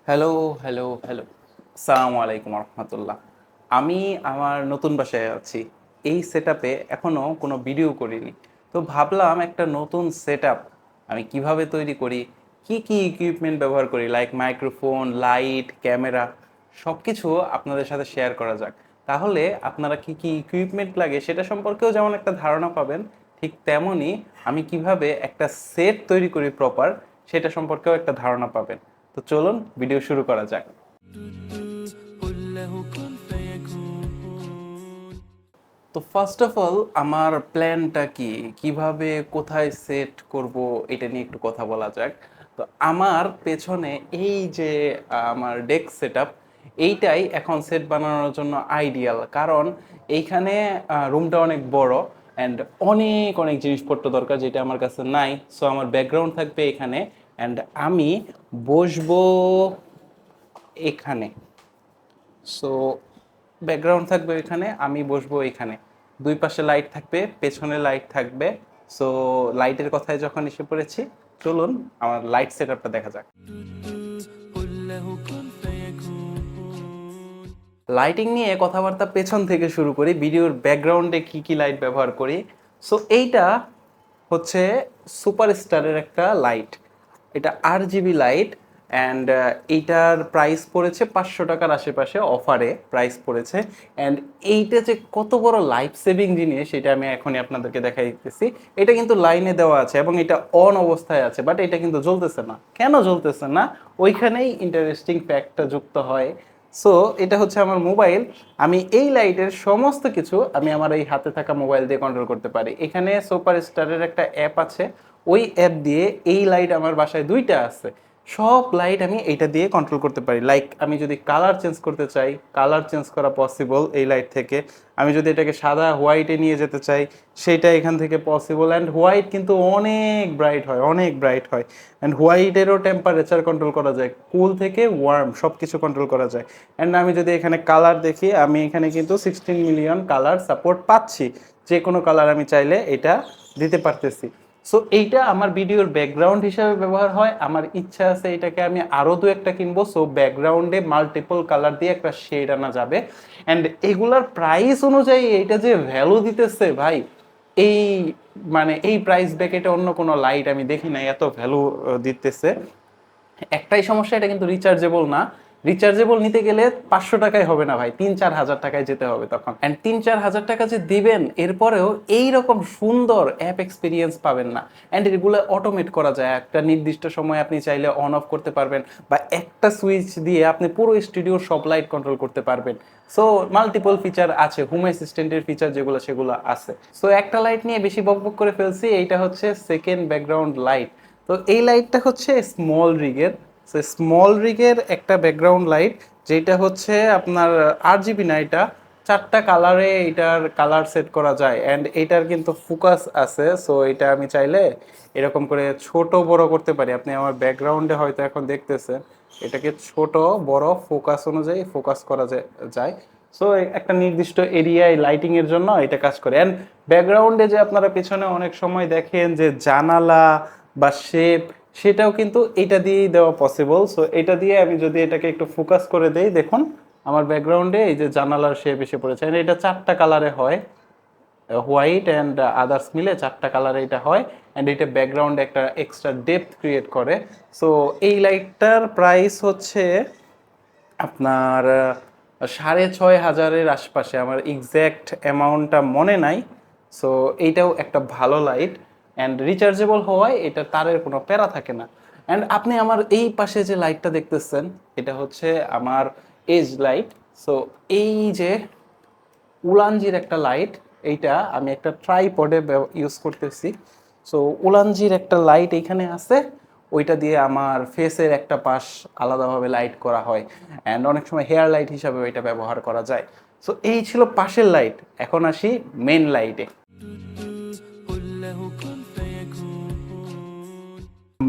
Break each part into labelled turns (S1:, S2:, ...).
S1: Hello, hello, hello. আসসালামু আলাইকুম রহমতুল্লাহ। আমি আমার নতুন বাসায় আছি। এই সেটআপে এখনো কোনো ভিডিও করিনি। তো ভাবলাম একটা নতুন সেটআপ আমি কিভাবে তৈরি করি, কি কি ইকুইপমেন্ট ব্যবহার করি লাইক মাইক্রোফোন, লাইট, ক্যামেরা সবকিছু আপনাদের সাথে শেয়ার করা যাক। তাহলে আপনারা কি কি ইকুইপমেন্ট লাগে সেটা সম্পর্কেও যেমন একটা ধারণা পাবেন, ঠিক তেমনই আমি কিভাবে একটা সেট তৈরি করি প্রপার সেটা সম্পর্কেও একটা ধারণা পাবেন। তো চলুন ভিডিও শুরু করা যাক। তো ফার্স্ট অফ অল আমার প্ল্যানটা কি, কিভাবে কোথায় সেট করব এটা নিয়ে একটু কথা বলা যাক। তো আমার পেছনে এই যে আমার ডেস্ক সেটআপ, এইটাই এখন সেট বানানোর জন্য আইডিয়াল, কারণ এইখানে রুমটা অনেক বড় অ্যান্ড অনেক অনেক জিনিসপত্র দরকার যেটা আমার কাছে নাই। সো আমার ব্যাকগ্রাউন্ড থাকবে এখানে অ্যান্ড আমি বসবো এখানে। সো ব্যাকগ্রাউন্ড থাকবে এখানে, আমি বসবো এখানে। দুই পাশে লাইট থাকবে, পেছনে লাইট থাকবে। সো লাইটের কথায় যখন এসে পড়েছি, চলুন আমার লাইট সেটআপটা দেখা যাক। লাইটিং নিয়ে কথাবার্তা পেছন থেকে শুরু করি, ভিডিওর ব্যাকগ্রাউন্ডে কি কি লাইট ব্যবহার করি। সো এইটা হচ্ছে সুপারস্টারের একটা লাইট, এটা RGB লাইট অ্যান্ড এইটার প্রাইস পড়েছে 500 টাকার আশেপাশে, অফারে প্রাইস পড়েছে। অ্যান্ড এইটা যে কত বড় লাইফ সেভিং জিনিস সেটা আমি এখনই আপনাদেরকে দেখাই দিতেছি। এটা কিন্তু লাইনে দেওয়া আছে এবং এটা অন অবস্থায় আছে, বাট এটা কিন্তু জ্বলতেছে না। কেন জ্বলতেছে না, ওইখানেই ইন্টারেস্টিং ফ্যাক্টটা যুক্ত হয়। সো এটা হচ্ছে আমার মোবাইল, আমি এই লাইটের সমস্ত কিছু আমি আমার এই হাতে থাকা মোবাইল দিয়ে কন্ট্রোল করতে পারি। এখানে সুপার স্টারের একটা অ্যাপ আছে, ওই অ্যাপ দিয়ে এই লাইট আমার বাসায় দুইটা আছে, সব লাইট আমি এইটা দিয়ে কন্ট্রোল করতে পারি। লাইক আমি যদি কালার চেঞ্জ করতে চাই, কালার চেঞ্জ করা পসিবল এই লাইট থেকে। আমি যদি এটাকে সাদা হোয়াইটে নিয়ে যেতে চাই, সেইটা এখান থেকে পসিবল। অ্যান্ড হোয়াইট কিন্তু অনেক ব্রাইট হয়, অনেক ব্রাইট হয়। অ্যান্ড হোয়াইটেরও টেম্পারেচার কন্ট্রোল করা যায়, কুল থেকে ওয়ার্ম সব কিছু কন্ট্রোল করা যায়। অ্যান্ড আমি যদি এখানে কালার দেখি, আমি এখানে কিন্তু 16 মিলিয়ন কালার সাপোর্ট পাচ্ছি, যে কোনো কালার আমি চাইলে এটা দিতে পারতেছি। সো এইটা আমার ভিডিওর ব্যাকগ্রাউন্ড হিসাবে ব্যবহার হয়। আমার ইচ্ছা আছে এটাকে আমি আরও দু একটা কিনবো, সো ব্যাকগ্রাউন্ডে মাল্টিপল কালার দিয়ে একটা শেড আনা যাবে। অ্যান্ড এগুলার প্রাইস অনুযায়ী এইটা যে ভ্যালু দিতেছে ভাই, এই মানে এই প্রাইস ব্র্যাকেটে অন্য কোনো লাইট আমি দেখি নাই এত ভ্যালু দিতেছে। একটাই সমস্যা, এটা কিন্তু রিচার্জেবল না। রিচার্জেবল নিতে গেলে 500 টাকায় হবে না ভাই, 3-4 হাজার টাকায় যেতে হবে তখন। অ্যান্ড 3-4 হাজার টাকা যে দিবেন, এরপরেও এইরকম সুন্দর অ্যাপ এক্সপিরিয়েন্স পাবেন না। অ্যান্ড এগুলো অটোমেট করা যায়, একটা নির্দিষ্ট সময় আপনি চাইলে অন অফ করতে পারবেন, বা একটা সুইচ দিয়ে আপনি পুরো স্টুডিওর সব লাইট কন্ট্রোল করতে পারবেন। সো মাল্টিপল ফিচার আছে, হোম অ্যাসিস্ট্যান্টের ফিচার যেগুলো সেগুলো আছে। সো একটা লাইট নিয়ে বেশি বকবক করে ফেলছি, এইটা হচ্ছে সেকেন্ড ব্যাকগ্রাউন্ড লাইট। তো এই লাইটটা হচ্ছে স্মল রিগের। সো স্মল রিগের একটা ব্যাকগ্রাউন্ড লাইট, যেটা হচ্ছে আপনার RGB না, এটা 4টা কালারে এটার কালার সেট করা যায়। অ্যান্ড এটার কিন্তু ফোকাস আছে, সো এটা আমি চাইলে এরকম করে ছোট বড় করতে পারি। আপনি আমার ব্যাকগ্রাউন্ডে হয়তো এখন দেখতেছেন, এটাকে ছোট বড় ফোকাস অনুযায়ী ফোকাস করা যায়। সো একটা নির্দিষ্ট এরিয়ায় লাইটিং এর জন্য এটা কাজ করে। অ্যান্ড ব্যাকগ্রাউন্ডে যে আপনারা পেছনে অনেক সময় দেখেন যে জানালা বা শেপ, সেটাও কিন্তু এটা দিয়েই দেওয়া পসিবল। সো এটা দিয়ে আমি যদি এটাকে একটু ফোকাস করে দেই, দেখুন আমার ব্যাকগ্রাউন্ডে এই যে জানালার শেপ এসে পড়েছে। And এটা 4টা কালারে হয়, হোয়াইট অ্যান্ড আদার্স মিলে 4টা কালারে এটা হয়। অ্যান্ড এটা ব্যাকগ্রাউন্ডে একটা এক্সট্রা ডেপথ ক্রিয়েট করে। সো এই লাইটটার প্রাইস হচ্ছে আপনার 6,500-এর আশপাশে, আমার এক্স্যাক্ট অ্যামাউন্টটা মনে নাই। সো এইটাও একটা ভালো লাইট অ্যান্ড রিচার্জেবল হওয়ায় এটা তারের কোনো প্যারা থাকে না। অ্যান্ড আপনি আমার এই পাশে যে লাইটটা দেখতেছেন, এটা হচ্ছে আমার এজ লাইট। সো এই যে উলানজির একটা লাইট, এইটা আমি একটা ট্রাইপডে ইউজ করতেছি। সো উলানজির একটা লাইট এইখানে আছে, ওইটা দিয়ে আমার ফেসের একটা পাশ আলাদাভাবে লাইট করা হয়। অ্যান্ড অনেক সময় হেয়ার লাইট হিসাবে এটা ব্যবহার করা যায়। সো এই ছিল পাশের লাইট, এখন আসি মেন লাইটে।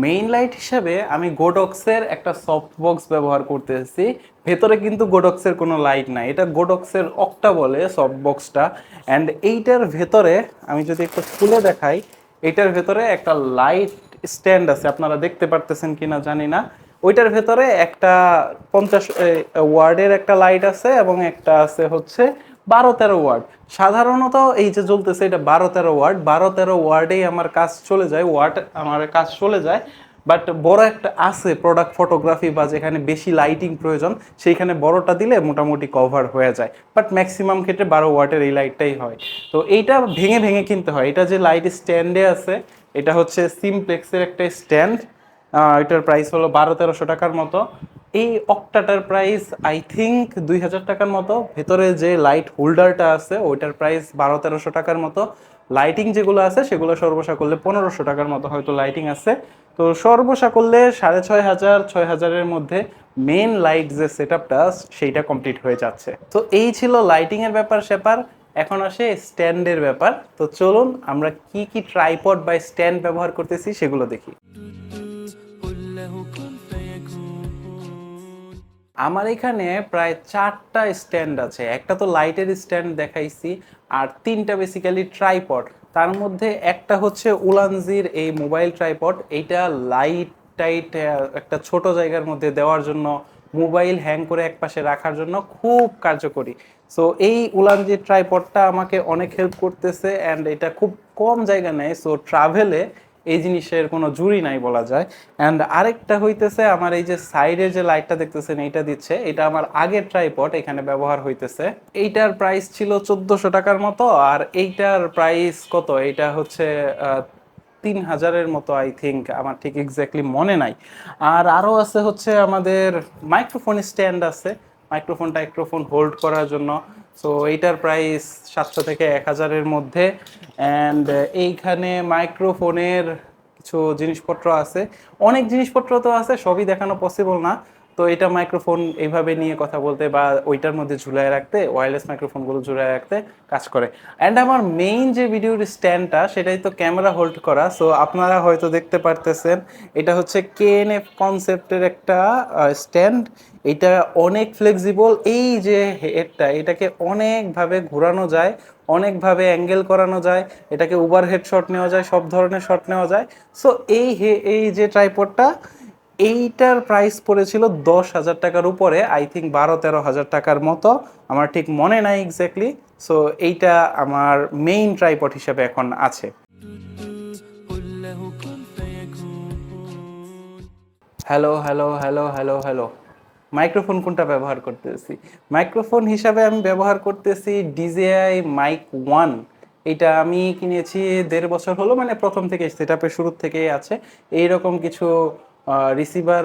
S1: মেইন লাইট হিসাবে আমি গোডক্সের একটা সফট বক্স ব্যবহার করতেছি। ভেতরে কিন্তু গোডক্সের কোনো লাইট নাই, এটা গোডক্সের অক্টা বলে সফট বক্সটা। অ্যান্ড এইটার ভেতরে আমি যদি একটু খুলে দেখাই, এটার ভেতরে একটা লাইট স্ট্যান্ড আছে, আপনারা দেখতে পারতেছেন কিনা জানি না। ওইটার ভেতরে একটা 50 ওয়ার্ডের একটা লাইট আছে এবং একটা আছে হচ্ছে 12-13 ওয়ার্ড। সাধারণত এই যে জ্বলতেছে এটা 12-13 ওয়ার্ড, 12-13 ওয়ার্ডেই আমার কাজ চলে যায়, আমার কাজ চলে যায়। বাট বড় একটা আছে প্রোডাক্ট ফটোগ্রাফি বা যেখানে বেশি লাইটিং প্রয়োজন, সেইখানে বড়টা দিলে মোটামুটি কভার হয়ে যায়। বাট ম্যাক্সিমাম ক্ষেত্রে 12 ওয়াটের এই লাইটটাই হয়। তো এইটা ভেঙে ভেঙে কিনতে হয়। এটা যে লাইট স্ট্যান্ডে আছে, এটা হচ্ছে সিমপ্লেক্সের একটা স্ট্যান্ড। এটার প্রাইস হলো 1200-1300 টাকার মতো। এই অক্টাটার প্রাইস আই থিঙ্ক 2000 টাকার মতো। ভেতরে যে লাইট হোল্ডারটা আছে ওইটার প্রাইস 1200-1300 টাকার মতো। লাইটিং যেগুলো আছে সেগুলো সর্বসা করলে 1500 টাকার মতো হয়তো লাইটিং আছে। তো সর্বসা করলে 6500-6000-6000-এর মধ্যে মেন লাইট যে সেট আপটা সেইটা কমপ্লিট হয়ে যাচ্ছে। তো এই ছিল লাইটিং এর ব্যাপার স্যাপার। এখন আসে স্ট্যান্ডের ব্যাপার। তো চলুন আমরা কি কি ট্রাইপড বা স্ট্যান্ড ব্যবহার করতেছি সেগুলো দেখি। আমার এখানে প্রায় 4টা স্ট্যান্ড আছে। একটা তো লাইটের স্ট্যান্ড দেখাইছি, আর 3টা বেসিক্যালি ট্রাইপড। তার মধ্যে একটা হচ্ছে উলানজির এই মোবাইল ট্রাইপড। এইটা লাইট টাইট একটা ছোট জায়গার মধ্যে দেওয়ার জন্য, মোবাইল হ্যাং করে একপাশে রাখার জন্য খুব কার্যকরী। সো এই উলানজির ট্রাইপডটা আমাকে অনেক হেল্প করতেছে, অ্যান্ড এটা খুব কম জায়গা নেয়। সো ট্রাভেলে এই জিনিসের কোনো জুড়ি নাই বলা যায়। অ্যান্ড আরেকটা হইতেছে আমার এই যে সাইডে যে লাইটটা দেখতেছেন এইটা দিচ্ছে, এটা আমার আগের ট্রাইপড এখানে ব্যবহার হইতেছে। এইটার প্রাইস ছিল 1400 টাকার মতো, আর এইটার প্রাইস কত, এইটা হচ্ছে 3000-এর মতো আই থিঙ্ক, আমার ঠিক এক্স্যাক্টলি মনে নাই। আর আরও আছে হচ্ছে আমাদের মাইক্রোফোন স্ট্যান্ড আছে, মাইক্রোফোন হোল্ড করার জন্য। সো এইটার প্রাইস 700 থেকে 1000-এর মধ্যে। অ্যান্ড এইখানে মাইক্রোফোনের কিছু জিনিসপত্র আছে, অনেক জিনিসপত্র তো আছে, সবই দেখানো পসিবল না। তো এটা মাইক্রোফোন এইভাবে নিয়ে কথা বলতে বা ওইটার মধ্যে ঝুলায় রাখতে, ওয়্যারলেস মাইক্রোফোনগুলো ঝুলায় রাখতে কাজ করে। অ্যান্ড আমার মেইন যে ভিডিওর স্ট্যান্ডটা সেটাই তো ক্যামেরা হোল্ড করা। সো আপনারা হয়তো দেখতে পারতেছেন এটা হচ্ছে KNF কনসেপ্টের একটা স্ট্যান্ড। এটা অনেক ফ্লেক্সিবল। এই যে হেডটা, এটাকে অনেকভাবে ঘোরানো যায়, অনেকভাবে অ্যাঙ্গেল করানো যায়, এটাকে ওভারহেড শট নেওয়া যায়, সব ধরনের শট নেওয়া যায়। সো এই যে ট্রাইপডটা, এইটার প্রাইস পড়েছিল 10,000 টাকার উপরে, আই থিঙ্ক 12-13 হাজার টাকার মতো, আমার ঠিক মনে নাই এক্স্যাক্টলি। সো এইটা আমার মেইন ট্রাইপড হিসেবে এখন আছে। Hello hello hello hello hello. Microphone কোনটা ব্যবহার করতেছি? মাইক্রোফোন হিসাবে আমি ব্যবহার করতেছি DJI Mic 1। এটা আমি কিনেছি 1.5 বছর হলো, মানে প্রথম থেকে সেটআপের শুরু থেকেই আছে। এইরকম কিছু রিসিভার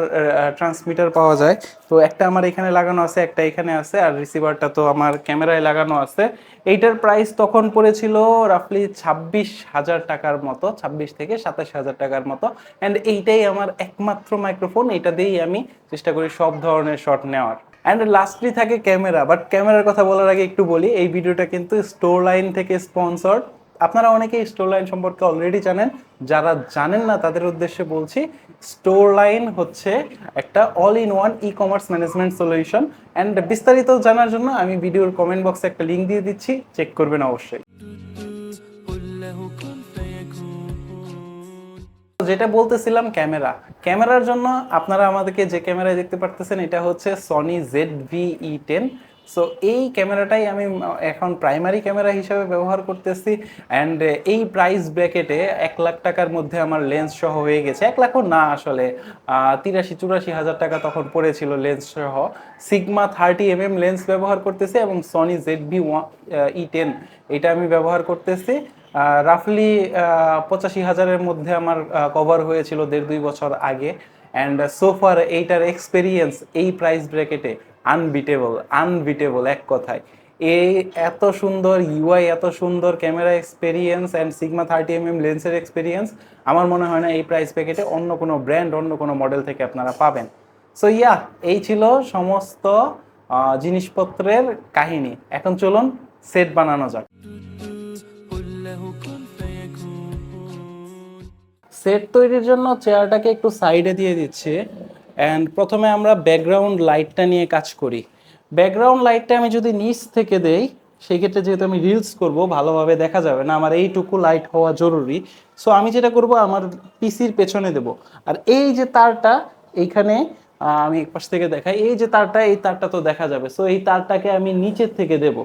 S1: ট্রান্সমিটার পাওয়া যায়। তো একটা আমার এখানে লাগানো আছে, একটা এখানে আছে, আর রিসিভারটা তো আমার ক্যামেরায় লাগানো আছে। এইটার প্রাইস তখন পড়েছিল রাফলি 26,000 টাকার মতো, 26 থেকে 27 হাজার টাকার মতো। অ্যান্ড এইটাই আমার একমাত্র মাইক্রোফোন, এটা দিয়েই আমি চেষ্টা করি সব ধরনের শট নেওয়ার। অ্যান্ড লাস্টলি থাকে ক্যামেরা। বাট ক্যামেরার কথা বলার আগে একটু বলি, এই ভিডিওটা কিন্তু স্টোর লাইন থেকে স্পন্সর্ড। আপনারা অনেকেই স্টোর লাইন সম্পর্কে অলরেডি জানেন, যারা জানেন না তাদের উদ্দেশ্যে বলছি। স্টোর লাইন হচ্ছে একটা all in one e commerce management solution. And বিস্তারিত জানার জন্য আমি ভিডিওর কমেন্ট বক্সে একটা লিঙ্ক দিয়ে দিচ্ছি, চেক করবেন অবশ্যই। যেটা বলতেছিলাম, ক্যামেরার জন্য আপনারা আমাদেরকে যে ক্যামেরায় দেখতে পারতেছেন এটা হচ্ছে সনি ZV-E10। সো এই ক্যামেরাটাই আমি এখন প্রাইমারি ক্যামেরা হিসাবে ব্যবহার করতেছি। অ্যান্ড এই প্রাইস ব্র্যাকেটে 1,00,000 টাকার মধ্যে আমার লেন্স সহ হয়ে গেছে। 1,00,000 না আসলে 83-84 হাজার টাকা তখন পড়েছিল লেন্স সহ। সিগমা 30mm লেন্স ব্যবহার করতেছি এবং সনি ZV-E10 এটা আমি ব্যবহার করতেছি। রাফলি 85,000-এর মধ্যে আমার কভার হয়েছিল 1.5-2 বছর আগে। অ্যান্ড সোফার এইটার এক্সপেরিয়েন্স এই প্রাইস ব্র্যাকেটে আনবিটেবল এক কথায়। এই এত সুন্দর ইউআই, এত সুন্দর camera experience and sigma 30mm লেন্সের এক্সপেরিয়েন্স আমার মনে হয় না এই প্রাইস প্যাকেটে অন্য কোনো ব্র্যান্ড, অন্য কোনো মডেল থেকে আপনারা পাবেন। সো এই ছিল সমস্ত জিনিসপত্রের কাহিনী। এখন চলুন সেট বানানো যাক। সেট তৈরির জন্য চেয়ারটাকে একটু সাইডে দিয়ে দিচ্ছি। অ্যান্ড প্রথমে আমরা ব্যাকগ্রাউন্ড লাইটটা নিয়ে কাজ করি। ব্যাকগ্রাউন্ড লাইটটা আমি যদি নিচ থেকে দেই, সেই ক্ষেত্রে যেহেতু আমি রিলস করব, ভালোভাবে দেখা যাবে না, আমার এইটুকু লাইট হওয়া জরুরি। সো আমি যেটা করব, আমার পিসির পেছনে দেব। আর এই যে তারটা, এইখানে আমি এক পাশ থেকে দেখাই, এই যে তারটা, এই তারটা তো দেখা যাবে। সো এই তারটাকে আমি নিচের থেকে দেব।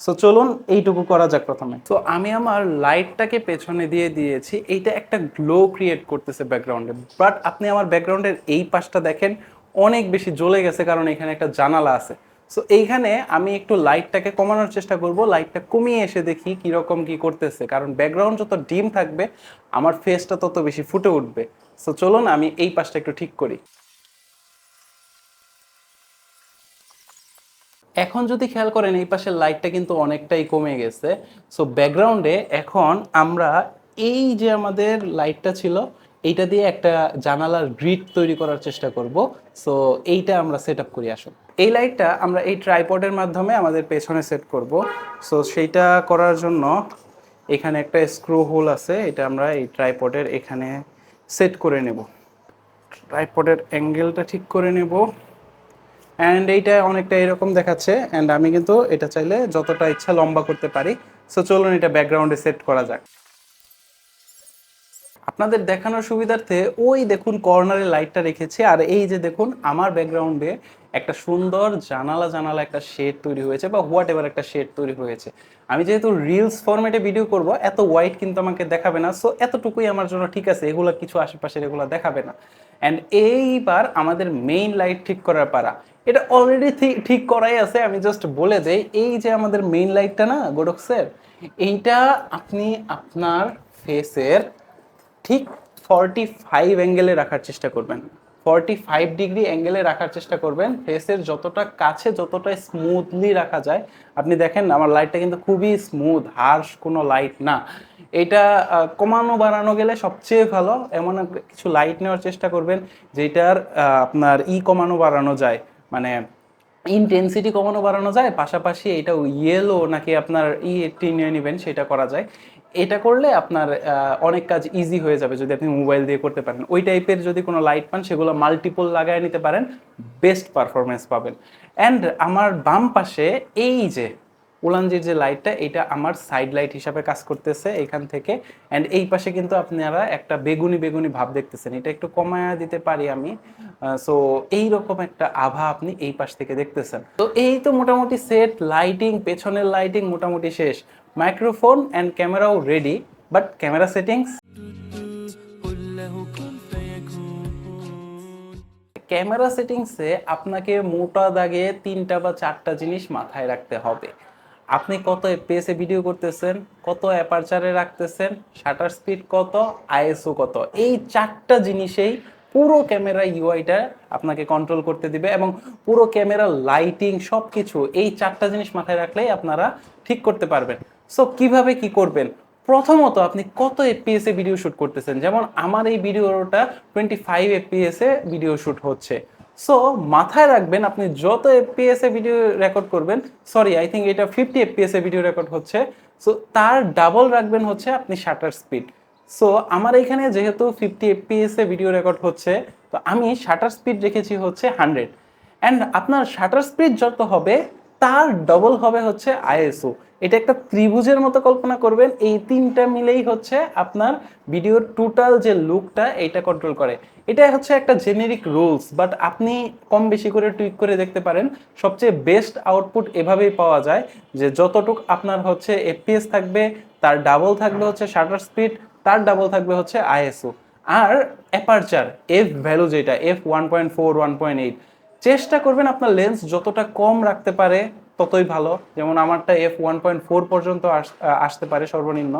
S1: সো চলুন এইটুকু করা যাক প্রথমে। তো আমি আমার লাইটটাকে পেছনে দিয়ে দিয়েছি, এইটা একটা গ্লো ক্রিয়েট করতেছে ব্যাকগ্রাউন্ডে। বাট আপনি আমার ব্যাকগ্রাউন্ডের এই পাশটা দেখেন, অনেক বেশি জ্বলে গেছে, কারণ এখানে একটা জানালা আছে। সো এইখানে আমি একটু লাইটটাকে কমানোর চেষ্টা করব, লাইটটা কমিয়ে এসে দেখি কিরকম কি করতেছে, কারণ ব্যাকগ্রাউন্ড যত ডিম থাকবে আমার ফেসটা তত বেশি ফুটে উঠবে। সো চলুন আমি এই পাশটা একটু ঠিক করি। এখন যদি খেয়াল করেন এই পাশের লাইটটা কিন্তু অনেকটাই কমে গেছে। সো ব্যাকগ্রাউন্ডে এখন আমরা এই যে আমাদের লাইটটা ছিল, এইটা দিয়ে একটা জানালার গ্রিড তৈরি করার চেষ্টা করব। সো এইটা আমরা সেট আপ করি আসুন। এই লাইটটা আমরা এই ট্রাইপডের মাধ্যমে আমাদের পেছনে সেট করব। সো সেইটা করার জন্য এখানে একটা স্ক্রু হোল আছে, এটা আমরা এই ট্রাইপডের এখানে সেট করে নেব। ট্রাইপডের অ্যাঙ্গেলটা ঠিক করে নেব। অ্যান্ড এইটা অনেকটা এরকম দেখাচ্ছে, অ্যান্ড আমি কিন্তু এটা চাইলে যতটা ইচ্ছা লম্বা করতে পারি। সো চলুন এটা ব্যাকগ্রাউন্ডে সেট করা যাক। আপনাদের দেখানোর সুবিধার্থে ওই দেখুন কর্নারে লাইটটা রেখেছি, আর এই যে দেখুন আমার ব্যাকগ্রাউন্ডে একটা সুন্দর জানালা জানালা একটা শেড তৈরি হয়েছে, বা হোয়াট এভার একটা শেড তৈরি হয়েছে। আমি যেহেতু রিলস ফরম্যাটে ভিডিও করব, এত হোয়াইট কিন্তু আমাকে দেখাবে না। সো এতটুকুই আমার জন্য ঠিক আছে, এগুলো কিছু আশেপাশের এগুলো দেখাবে না। অ্যান্ড এইবার আমাদের মেইন লাইট ঠিক করার পারা। এটা অলরেডি ঠিক করাই আছে, আমি জাস্ট বলে দেই। এই যে আমাদের মেইন লাইটটা না গোডক্সের, এইটা আপনি আপনার ফেসের ঠিক 45 অ্যাঙ্গেলে রাখার চেষ্টা করবেন। 45 ডিগ্রি অ্যাঙ্গেলে রাখার চেষ্টা করবেন, ফেসের যতটা কাছে যতটা স্মুথলি রাখা যায়। আপনি দেখেন আমার লাইটটা কিন্তু খুবই স্মুথ, হার্শ কোনো লাইট না। এটা কমানো বাড়ানো গেলে সবচেয়ে ভালো এমন কিছু লাইট নেওয়ার চেষ্টা করবেন যেটার আপনার কমানো বাড়ানো যায়, মানে ইনটেন্সিটি কমানো বাড়ানো যায়, পাশাপাশি এটা ইয়েলো নাকি আপনার নিয়ে নেবেন সেটা করা যায়। এটা করলে আপনার অনেক কাজ ইজি হয়ে যাবে যদি আপনি মোবাইল দিয়ে করতে পারেন। ওই টাইপের যদি কোনো লাইট পান সেগুলো মাল্টিপল লাগায় নিতে পারেন, বেস্ট পারফরমেন্স পাবেন। অ্যান্ড আমার বাম পাশে এই যে উলানজির যে লাইটটা, এটা আমার সাইড লাইট হিসাবে কাজ করতেছে এখান থেকে। অ্যান্ড এই পাশে কিন্তু আপনারা একটা বেগুনি বেগুনি ভাব দেখতেছেন, এটা একটু কমায়া দিতে পারি আমি। সো এইরকম একটা আভা আপনি এই পাশ থেকে দেখতেছেন। তো এই তো মোটামুটি সেট লাইটিং, পেছনের লাইটিং মোটামুটি শেষ। মাইক্রোফোন অ্যান্ড ক্যামেরাও ready, but camera settings, camera সেটিংসে আপনাকে মোটা দাগে 3টা বা 4টা জিনিস মাথায় রাখতে হবে। আপনি কত এফপিএসে ভিডিও করতেছেন, কত অ্যাপারচারে রাখতেছেন, শাটার স্পিড কত, আইএসও কত, এই 4টা জিনিসেই পুরো ক্যামেরা ইউআইটা আপনাকে কন্ট্রোল করতে দিবে। এবং পুরো ক্যামেরা লাইটিং সব কিছু এই 4টা জিনিস মাথায় রাখলেই আপনারা ঠিক করতে পারবেন। সো কিভাবে কি করবেন? প্রথমত আপনি কত এফপিএসে ভিডিও শুট করতেছেন, যেমন আমার এই ভিডিওটা 25 এফপিএসে ভিডিও শুট হচ্ছে। সো মাথায় রাখবেন আপনি যত এফপিএসে ভিডিও রেকর্ড করবেন, সরি আই থিঙ্ক এটা 50 এফপিএসে ভিডিও রেকর্ড হচ্ছে, সো তার ডাবল রাখবেন হচ্ছে আপনি শাটার স্পিড। সো আমার এখানে যেহেতু 50 এফপিএসে ভিডিও রেকর্ড হচ্ছে, তো আমি শাটার স্পিড রেখেছি হচ্ছে 100। অ্যান্ড আপনার শাটার স্পিড যত হবে তার ডবল হবে হচ্ছে আইএসও। এটা একটা ত্রিভুজের মতো কল্পনা করবেন, এই 3টা মিলেই হচ্ছে আপনার ভিডিওর টোটাল যে লুকটা এইটা কন্ট্রোল করে। এটা হচ্ছে একটা জেনেরিক রুলস, বাট আপনি কম বেশি করে টুইক করে দেখতে পারেন। সবচেয়ে বেস্ট আউটপুট এভাবেই পাওয়া যায় যে যতটুক আপনার হচ্ছে এফপিএস থাকবে তার ডাবল থাকবে হচ্ছে শাটার স্পিড, তার ডাবল থাকবে হচ্ছে আইএসও। আর অ্যাপারচার এফ ভ্যালু যেটা F1.4 1.8, চেষ্টা করবেন আপনার লেন্স যতটা কম রাখতে পারে ততই ভালো। যেমন আমারটা F1.4 পর্যন্ত আসতে পারে সর্বনিম্ন।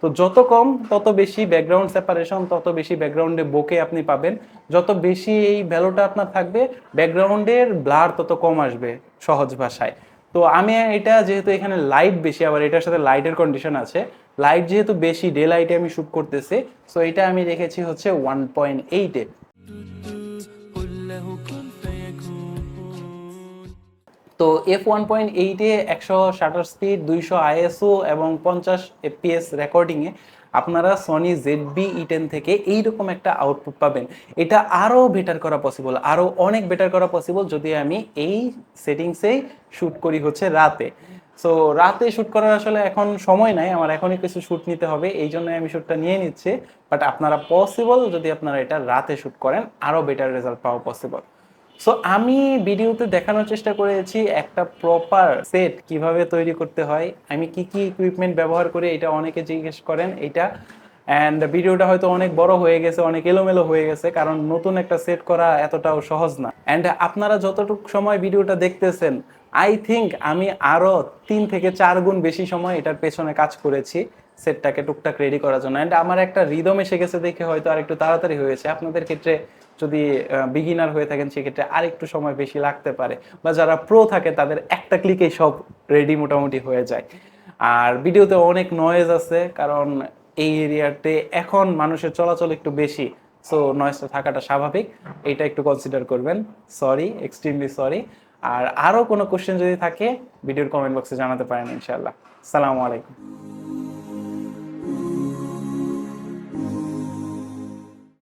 S1: তো যত কম তত বেশি ব্যাকগ্রাউন্ড সেপারেশন, তত বেশি ব্যাকগ্রাউন্ডে বোকে আপনি পাবেন। যত বেশি এই ভ্যালুটা আপনার থাকবে, ব্যাকগ্রাউন্ডের ব্লার তত কম আসবে সহজ ভাষায়। তো আমি এটা যেহেতু এখানে লাইট বেশি, আবার এটার সাথে লাইটের কন্ডিশন আছে, লাইট যেহেতু বেশি, ডে লাইটে আমি শুট করতেছি, সো এটা আমি রেখেছি হচ্ছে 1.8-এ। তো F1.8-এ 100 শাটার স্পিড, 200 আইএসও এবং 50 এফপিএস রেকর্ডিংয়ে আপনারা সনি ZV-E10 থেকে এইরকম একটা আউটপুট পাবেন। এটা আরও বেটার করা পসিবল, আরও অনেক বেটার করা পসিবল যদি আমি এই সেটিংসেই শ্যুট করি হচ্ছে রাতে। সো রাতে শ্যুট করার আসলে এখন সময় নাই, আমার এখনই কিছু শ্যুট নিতে হবে, এই জন্য আমি শ্যুটটা নিয়ে নিচ্ছি। বাট আপনারা পসিবল যদি আপনারা এটা রাতে শ্যুট করেন আরও বেটার রেজাল্ট পাওয়া পসিবল। সো আমি ভিডিওতে দেখানোর চেষ্টা করেছি একটা প্রপার সেট কিভাবে তৈরি করতে হয়, আমি কি কি ইকুইপমেন্ট ব্যবহার করি, এটা অনেকে জিজ্ঞেস করেন এটা। অ্যান্ড ভিডিওটা হয়তো অনেক বড় হয়ে গেছে, অনেক এলোমেলো হয়ে গেছে, কারণ নতুন একটা সেট করা এতটাও সহজ না। অ্যান্ড আপনারা যতটুকু সময় ভিডিওটা দেখতেছেন, আই থিঙ্ক আমি আরো 3 থেকে 4 গুণ বেশি সময় এটার পেছনে কাজ করেছি সেটটাকে টুকটাক রেডি করার জন্য। অ্যান্ড আমার একটা রিদম এসে গেছে দেখে হয়তো আর একটু তাড়াতাড়ি হয়েছে। আপনাদের ক্ষেত্রে যদি বিগিনার হয়ে থাকেন সেক্ষেত্রে আর একটু সময় বেশি লাগতে পারে, বা যারা প্রো থাকে তাদের একটা ক্লিকেই সব রেডি মোটামুটি হয়ে যায়। আর ভিডিওতে অনেক নয়েজ আছে, কারণ এই এরিয়াতে এখন মানুষের চলাচল একটু বেশি, সো নয়েজটা থাকাটা স্বাভাবিক, এইটা একটু কনসিডার করবেন। Sorry, extremely sorry. আর আরও কোনো কোশ্চেন যদি থাকে ভিডিওর কমেন্ট বক্সে জানাতে পারেন ইনশাআল্লাহ। আসসালামু আলাইকুম।